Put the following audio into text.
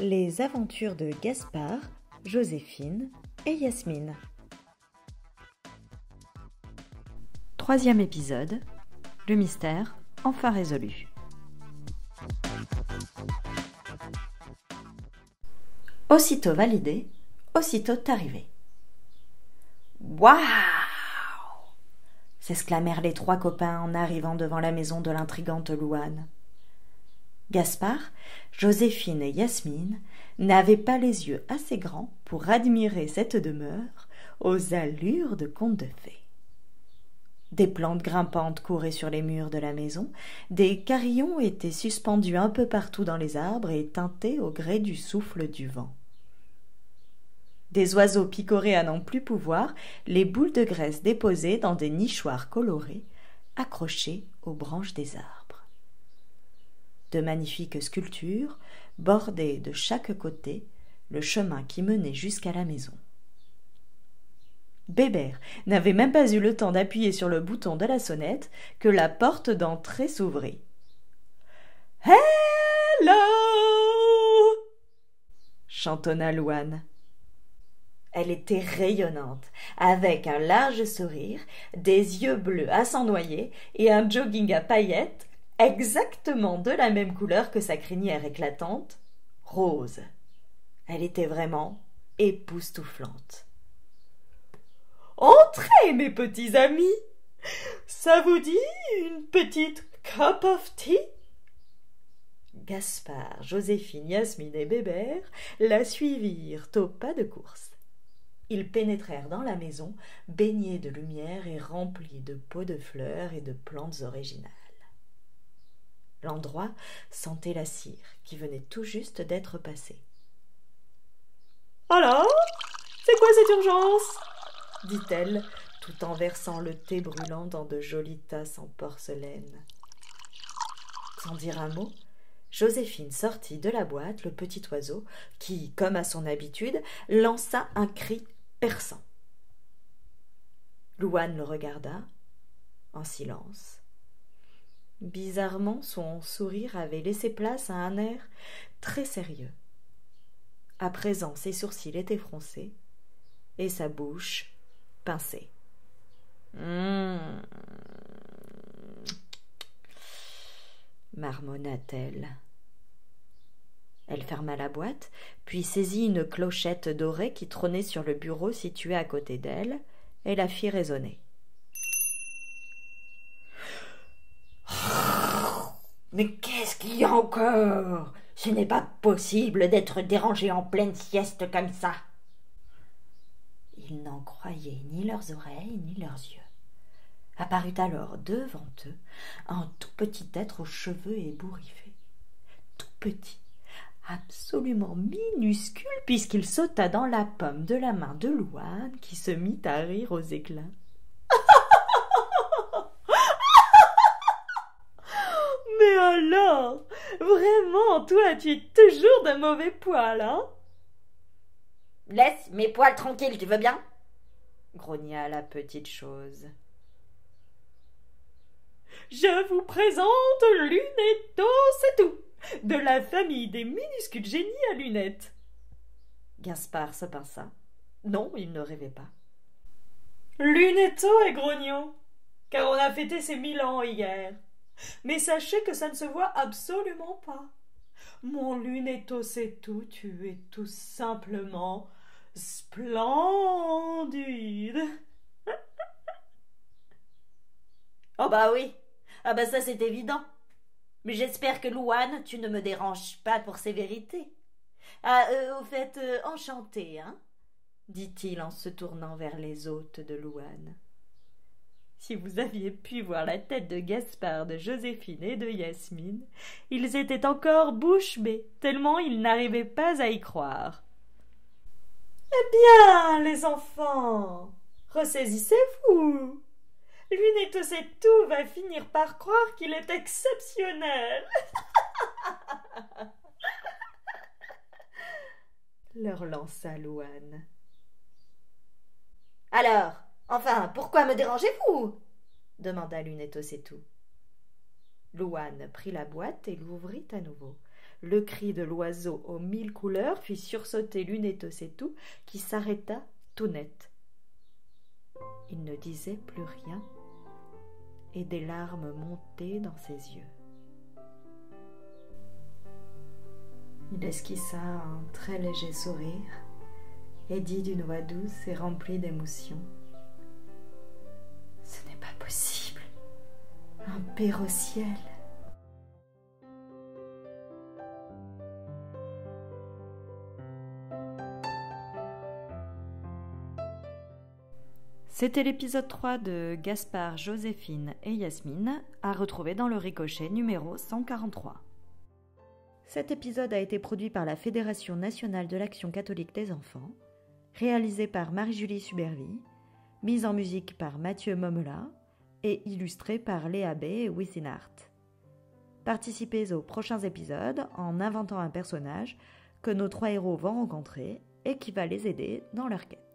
Les aventures de Gaspard, Joséphine et Yasmine. Troisième épisode, le mystère enfin résolu. Aussitôt validé, aussitôt arrivé. Waouh! S'exclamèrent les trois copains en arrivant devant la maison de l'intrigante Louane. Gaspard, Joséphine et Yasmine n'avaient pas les yeux assez grands pour admirer cette demeure aux allures de conte de fées. Des plantes grimpantes couraient sur les murs de la maison, des carillons étaient suspendus un peu partout dans les arbres et teintés au gré du souffle du vent. Des oiseaux picoraient à n'en plus pouvoir les boules de graisse déposées dans des nichoirs colorés, accrochés aux branches des arbres. De magnifiques sculptures bordaient de chaque côté le chemin qui menait jusqu'à la maison. Bébert n'avait même pas eu le temps d'appuyer sur le bouton de la sonnette que la porte d'entrée s'ouvrit. « Hello !» chantonna Louane. Elle était rayonnante, avec un large sourire, des yeux bleus à s'en noyer et un jogging à paillettes exactement de la même couleur que sa crinière éclatante, rose. Elle était vraiment époustouflante. « Entrez, mes petits amis. Ça vous dit une petite cup of tea ?» Gaspard, Joséphine, Yasmine et Bébert la suivirent au pas de course. Ils pénétrèrent dans la maison, baignés de lumière et remplis de pots de fleurs et de plantes originales. L'endroit sentait la cire qui venait tout juste d'être passée. « Alors, c'est quoi cette urgence ?» dit-elle, tout en versant le thé brûlant dans de jolies tasses en porcelaine. Sans dire un mot, Joséphine sortit de la boîte le petit oiseau qui, comme à son habitude, lança un cri perçant. Louane le regarda, en silence. Bizarrement, son sourire avait laissé place à un air très sérieux. À présent, ses sourcils étaient froncés et sa bouche pincée. Marmonna-t-elle. Elle ferma la boîte, puis saisit une clochette dorée qui trônait sur le bureau situé à côté d'elle et la fit résonner. Mais qu'est-ce qu'il y a encore? Ce n'est pas possible d'être dérangé en pleine sieste comme ça. Ils n'en croyaient ni leurs oreilles ni leurs yeux. Apparut alors devant eux un tout petit être aux cheveux ébouriffés. Tout petit, absolument minuscule, puisqu'il sauta dans la paume de la main de Louane qui se mit à rire aux éclats. Mais alors, vraiment, toi, tu es toujours d'un mauvais poil, hein? Laisse mes poils tranquilles, tu veux bien? Grogna la petite chose. Je vous présente Lunetto, c'est tout, de la famille des minuscules génies à lunettes. Gaspard se pinça. Non, il ne rêvait pas. Lunetto est grognon, car on a fêté ses 1000 ans hier. Mais sachez que ça ne se voit absolument pas. Mon Lunetto, c'est tout, tu es tout simplement splendide. Oh bah oui, ah bah ça c'est évident. Mais j'espère que Louane, tu ne me déranges pas pour ces vérités. Ah, au fait, enchanté, hein, dit-il en se tournant vers les hôtes de Louane. Si vous aviez pu voir la tête de Gaspard, de Joséphine et de Yasmine, ils étaient encore bouche bée, tellement ils n'arrivaient pas à y croire. « Eh bien, les enfants, ressaisissez-vous. Lunetto c'est tout va finir par croire qu'il est exceptionnel. » leur lança Louane. « Alors, enfin, pourquoi me dérangez-vous » demanda Lunetto c'est tout. Louane prit la boîte et l'ouvrit à nouveau. Le cri de l'oiseau aux 1000 couleurs fit sursauter Lunetos et tout, qui s'arrêta tout net. Il ne disait plus rien, et des larmes montaient dans ses yeux. Il esquissa un très léger sourire et dit d'une voix douce et remplie d'émotion: « Ce n'est pas possible, un père au ciel !» C'était l'épisode 3 de Gaspard, Joséphine et Yasmine, à retrouver dans le Ricochet numéro 143. Cet épisode a été produit par la Fédération nationale de l'action catholique des enfants, réalisé par Marie-Julie Subervie, mise en musique par Mathieu Momela et illustré par Léa B. et Wissinart. Participez aux prochains épisodes en inventant un personnage que nos 3 héros vont rencontrer et qui va les aider dans leur quête.